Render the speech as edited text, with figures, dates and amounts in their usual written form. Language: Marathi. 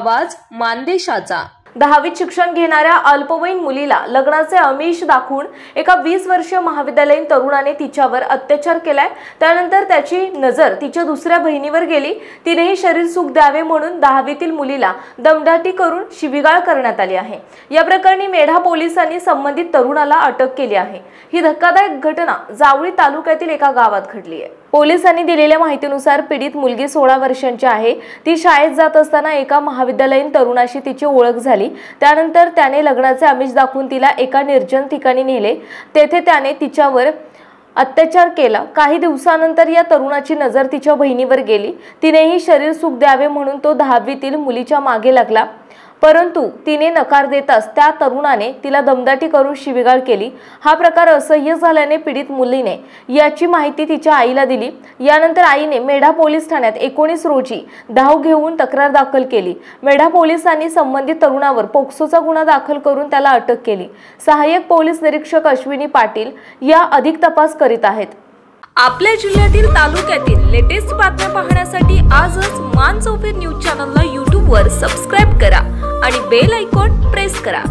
आवाज मानदेशाचा। 10वीत शिक्षण घेणाऱ्या अल्पवयीन मुलीला लग्नाचे आमिष दाखवून एका 20 वर्षीय महाविद्यालयीन तरुणाने तिच्यावर अत्याचार केलाय। त्यानंतर त्याची नजर तिच्या दुसऱ्या बहिणीवर गेली। तिनेही शरीर सुख द्यावे म्हणून 10वीतील मुलीला दमदाटी करून शिवीगाळ करण्यात आली आहे। या प्रकरणी मेढा पोलिसांनी संबंधित तरुणाला अटक केली आहे। ही धक्कादायक घटना जावळी तालुक्यातील एका गावात घडली आहे। पोलिसांनी दिलेल्या माहितीनुसार पीडित मुलगी 16 वर्षांची आहे। ती शाळेत जात असताना एका महाविद्यालयीन तरुणाशी तिची ओळख झाली। त्यानंतर त्याने लग्नाचे आमिष दाखवून तिला एका निर्जन ठिकाणी नेले। तेथे त्याने तिच्यावर अत्याचार केला। काही दिवसानंतर या तरुणाची नजर तिच्या बहिणीवर गेली। तिनेही शरीर सुख द्यावे म्हणून तो 10वीतील मुलीच्या मागे लागला, परंतु तिने नकार देताच त्या तरुणाने तिला दमदाटी करून शिवीगाळ केली। हा प्रकार असह्य झाल्याने पीडित मुलीने याची माहिती तिच्या आईला दिली। यानंतर आईने मेढा पोलीस ठाण्यात 19 रोजी धाव घेऊन तक्रार दाखल केली। मेढा पोलिसांनी संबंधित तरुणावर पोक्सोचा गुन्हा दाखल करून त्याला अटक केली। सहाय्यक पोलीस निरीक्षक अश्विनी पाटील या अधिक तपास करीत आहेत। आपल्या जिल्ह्यातील तालुक्यातील लेटेस्ट बातम्या पाहण्यासाठी आजच मान चौफेर न्यूज चॅनलला YouTube वर सबस्क्राइब करा आणि बेल आयकॉन प्रेस करा।